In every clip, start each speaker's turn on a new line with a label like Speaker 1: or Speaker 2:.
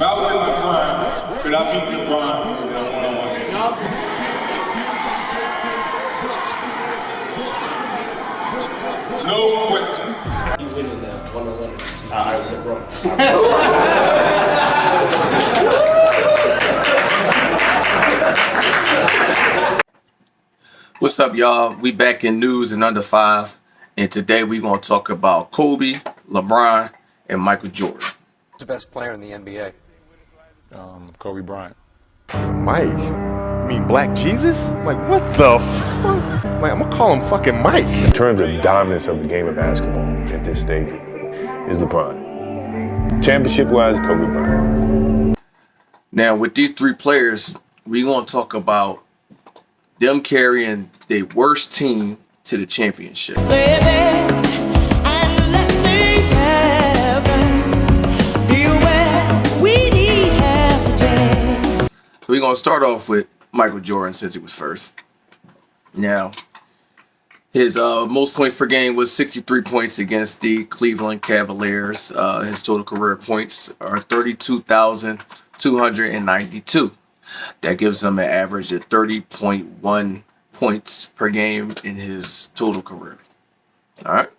Speaker 1: I was in my prime, could I beat Lebron in a one-on-one game? No question.
Speaker 2: You winning that one-on-one LeBron.
Speaker 3: What's up, y'all? We back in news in under 5, and today we're going to talk about Kobe, LeBron, and Michael Jordan.
Speaker 4: Who's the best player in the NBA?
Speaker 5: Kobe Bryant.
Speaker 6: Mike? You mean Black Jesus? Like, what the fuck? Like, I'm gonna call him fucking Mike.
Speaker 7: In terms of dominance of the game of basketball at this stage, is LeBron. Championship-wise, Kobe Bryant.
Speaker 3: Now, with these three players, we're going to talk about them carrying their worst team to the championship. So we're going to start off with Michael Jordan since he was first. Now, his most points per game was 63 points against the Cleveland Cavaliers. His total career points are 32,292. That gives him an average of 30.1 points per game in his total career. All right.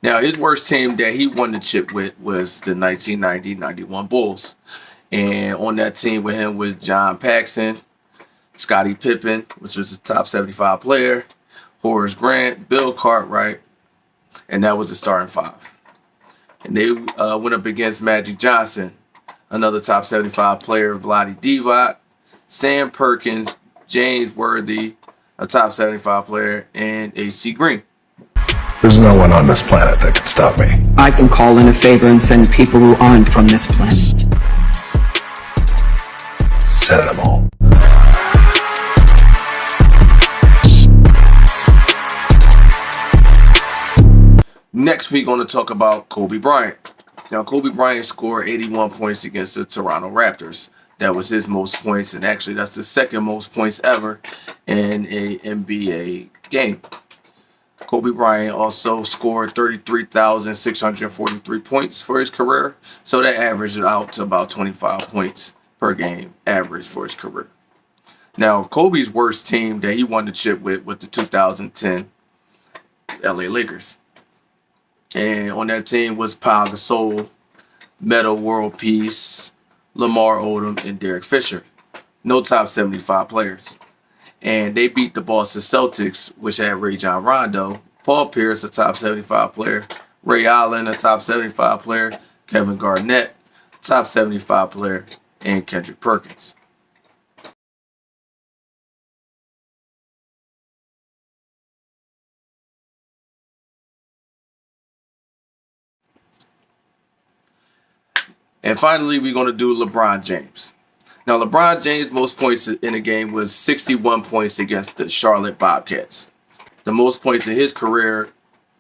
Speaker 3: Now, his worst team that he won the chip with was the 1990-91 Bulls. And on that team with him was John Paxson, Scottie Pippen, which was the top 75 player, Horace Grant, Bill Cartwright, and that was the starting five. And they went up against Magic Johnson, another top 75 player, Vlade Divac, Sam Perkins, James Worthy, a top 75 player, and A.C. Green.
Speaker 8: There's no one on this planet that can stop me.
Speaker 9: I can call in a favor and send people who aren't from this planet.
Speaker 8: Set them all.
Speaker 3: Next, we're going to talk about Kobe Bryant. Now, Kobe Bryant scored 81 points against the Toronto Raptors. That was his most points, and actually that's the second most points ever in a NBA game. Kobe Bryant also scored 33,643 points for his career, so that averaged out to about 25 points per game average for his career. Now, Kobe's worst team that he won the chip with the 2010 LA Lakers. And on that team was Pau Gasol, Metta World Peace, Lamar Odom, and Derek Fisher. No top 75 players. And they beat the Boston Celtics, which had Rajon Rondo, Paul Pierce, a top 75 player, Ray Allen, a top 75 player, Kevin Garnett, a top 75 player, and Kendrick Perkins. And finally, we're going to do LeBron James. Now, LeBron James' most points in the game was 61 points against the Charlotte Bobcats. The most points in his career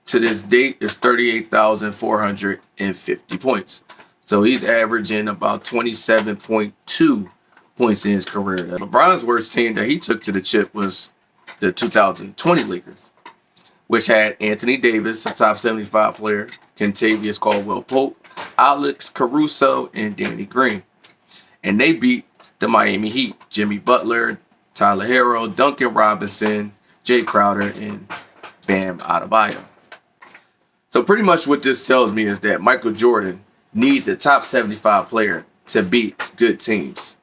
Speaker 3: to this date is 38,450 points. So he's averaging about 27.2 points in his career. LeBron's worst team that he took to the chip was the 2020 Lakers, which had Anthony Davis, a top 75 player, Kentavious Caldwell-Pope, Alex Caruso, and Danny Green. And they beat the Miami Heat, Jimmy Butler, Tyler Herro, Duncan Robinson, Jay Crowder, and Bam Adebayo. So pretty much what this tells me is that Michael Jordan needs a top 75 player to beat good teams.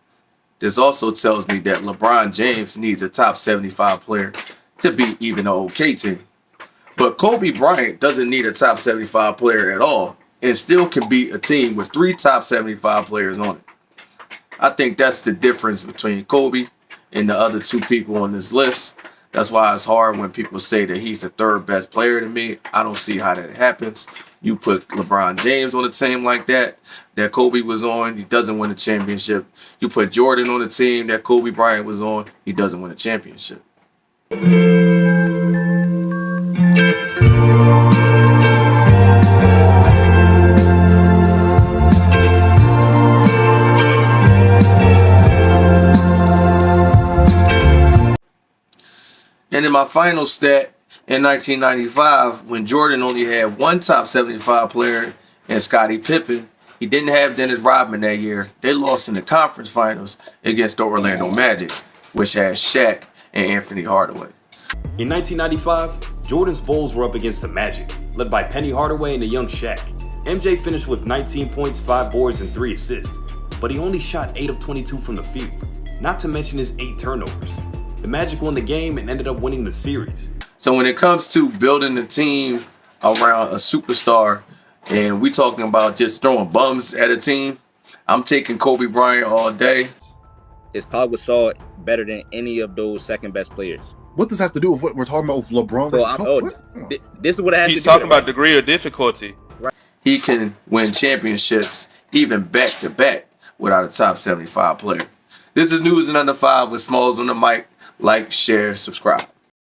Speaker 3: This also tells me that LeBron James needs a top 75 player to beat even an okay team. But Kobe Bryant doesn't need a top 75 player at all and still can beat a team with 3 top 75 players on it. I think that's the difference between Kobe and the other 2 people on this list. That's why it's hard when people say that he's the 3rd best player to me. I don't see how that happens. You put LeBron James on a team like that Kobe was on, he doesn't win a championship. You put Jordan on a team that Kobe Bryant was on, he doesn't win a championship. And in my final stat, in 1995, when Jordan only had 1 top 75 player and Scottie Pippen, he He didn't have Dennis Rodman that year. They lost in the conference finals against the Orlando Magic, which had Shaq and Anthony Hardaway.
Speaker 10: In 1995, Jordan's Bulls were up against the Magic, led by Penny Hardaway and a young Shaq. MJ finished with 19 points, 5 boards, and 3 assists, but he only shot 8 of 22 from the field, not to mention his 8 turnovers. The Magic won the game and ended up winning the series.
Speaker 3: So when it comes to building a team around a superstar, and we talking about just throwing bums at a team, I'm taking Kobe Bryant all day.
Speaker 11: Is Pau Gasol better than any of those second best players?
Speaker 12: What does that have to do with what we're talking about with LeBron?
Speaker 11: So this is what I have to do.
Speaker 1: He's talking about degree of difficulty.
Speaker 11: Right.
Speaker 3: He can win championships even back to back without a top 75 player. This is News in Under 5 with Smalls on the mic. Like, share, subscribe.